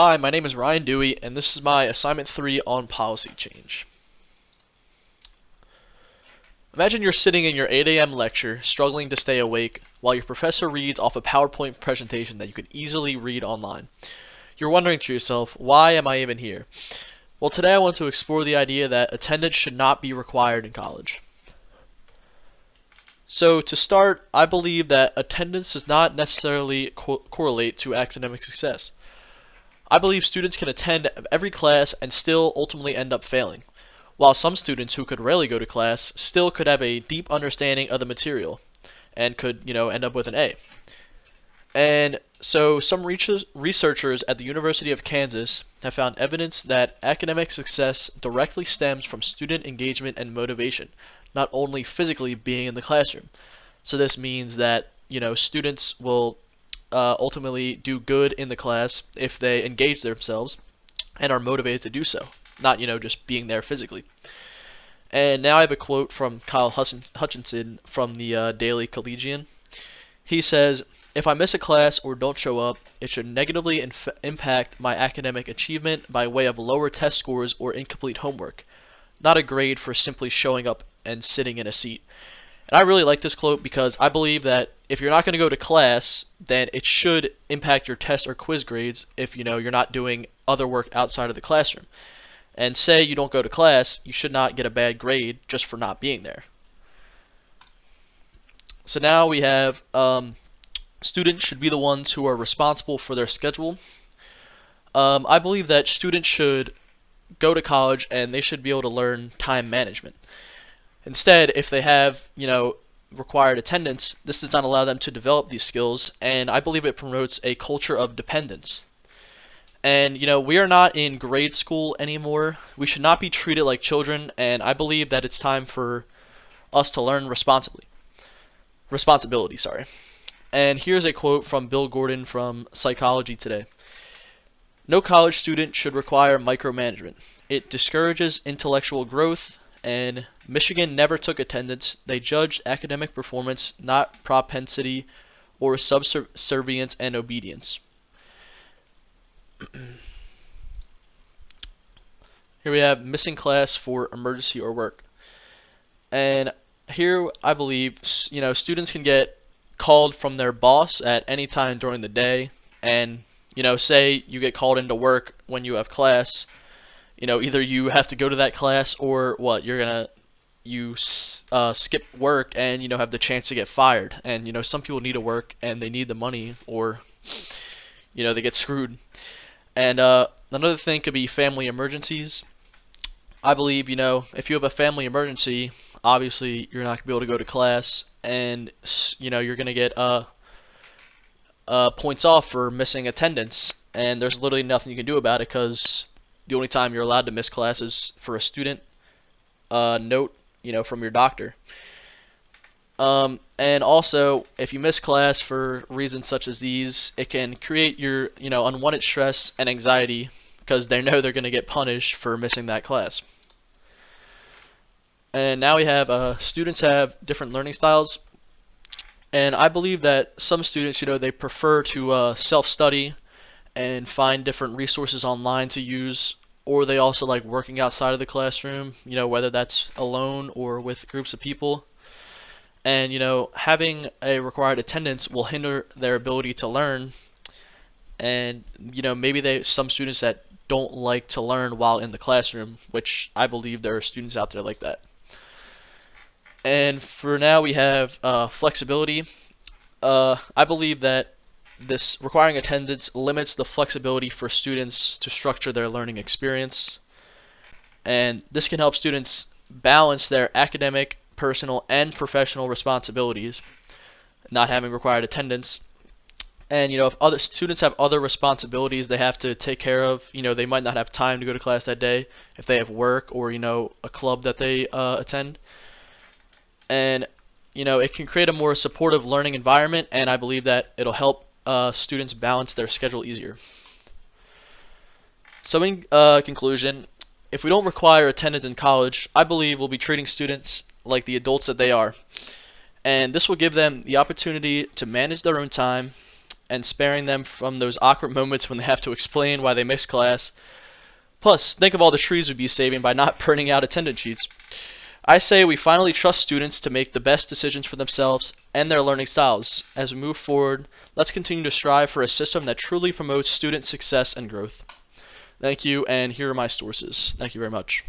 Hi, my name is Ryan Dewey, and this is my assignment 3 on policy change. Imagine you're sitting in your 8 a.m. lecture, struggling to stay awake, while your professor reads off a PowerPoint presentation that you could easily read online. You're wondering to yourself, why am I even here? Well, today I want to explore the idea that attendance should not be required in college. So, to start, I believe that attendance does not necessarily correlate to academic success. I believe students can attend every class and still ultimately end up failing, while some students who could rarely go to class still could have a deep understanding of the material and could, end up with an A. And so some researchers at the University of Kansas have found evidence that academic success directly stems from student engagement and motivation, not only physically being in the classroom. So this means that, students will ultimately do good in the class if they engage themselves and are motivated to do so, not just being there physically. And now I have a quote from Kyle Hutchinson from the Daily Collegian. He says, "If I miss a class or don't show up, it should negatively impact my academic achievement by way of lower test scores or incomplete homework, not a grade for simply showing up and sitting in a seat." And I really like this quote because I believe that if you're not going to go to class, then it should impact your test or quiz grades if you're not doing other work outside of the classroom. And say you don't go to class, you should not get a bad grade just for not being there. So now we have students should be the ones who are responsible for their schedule. I believe that students should go to college and they should be able to learn time management. Instead, if they have, required attendance, this does not allow them to develop these skills, and I believe it promotes a culture of dependence. And, we are not in grade school anymore. We should not be treated like children, and I believe that it's time for us to learn responsibility, sorry. And here's a quote from Bill Gordon from Psychology Today. "No college student should require micromanagement. It discourages intellectual growth, and Michigan never took attendance. They judged academic performance, not propensity or subservience and obedience." Here we have missing class for emergency or work. And here I believe, students can get called from their boss at any time during the day. And, say you get called into work when you have class. Either you have to go to that class or what, you skip work and, have the chance to get fired. And, some people need to work and they need the money or, they get screwed. And another thing could be family emergencies. I believe, if you have a family emergency, obviously you're not going to be able to go to class and, you're going to get points off for missing attendance. And there's literally nothing you can do about it because the only time you're allowed to miss class is for a student note, from your doctor. And also, if you miss class for reasons such as these, it can create your, unwanted stress and anxiety because they know they're going to get punished for missing that class. And now we have students have different learning styles. And I believe that some students, they prefer to self-study and find different resources online to use, or they also like working outside of the classroom, whether that's alone or with groups of people. And, having a required attendance will hinder their ability to learn. And, maybe some students that don't like to learn while in the classroom, which I believe there are students out there like that. And for now we have flexibility. I believe that this requiring attendance limits the flexibility for students to structure their learning experience. And this can help students balance their academic, personal, and professional responsibilities, not having required attendance. And, if other students have other responsibilities they have to take care of, they might not have time to go to class that day if they have work or, a club that they attend. And, it can create a more supportive learning environment, and I believe that it'll help students balance their schedule easier. So in conclusion, if we don't require attendance in college, I believe we'll be treating students like the adults that they are. And this will give them the opportunity to manage their own time, and sparing them from those awkward moments when they have to explain why they missed class. Plus, think of all the trees we'd be saving by not printing out attendance sheets. I say we finally trust students to make the best decisions for themselves and their learning styles. As we move forward, let's continue to strive for a system that truly promotes student success and growth. Thank you, and here are my sources. Thank you very much.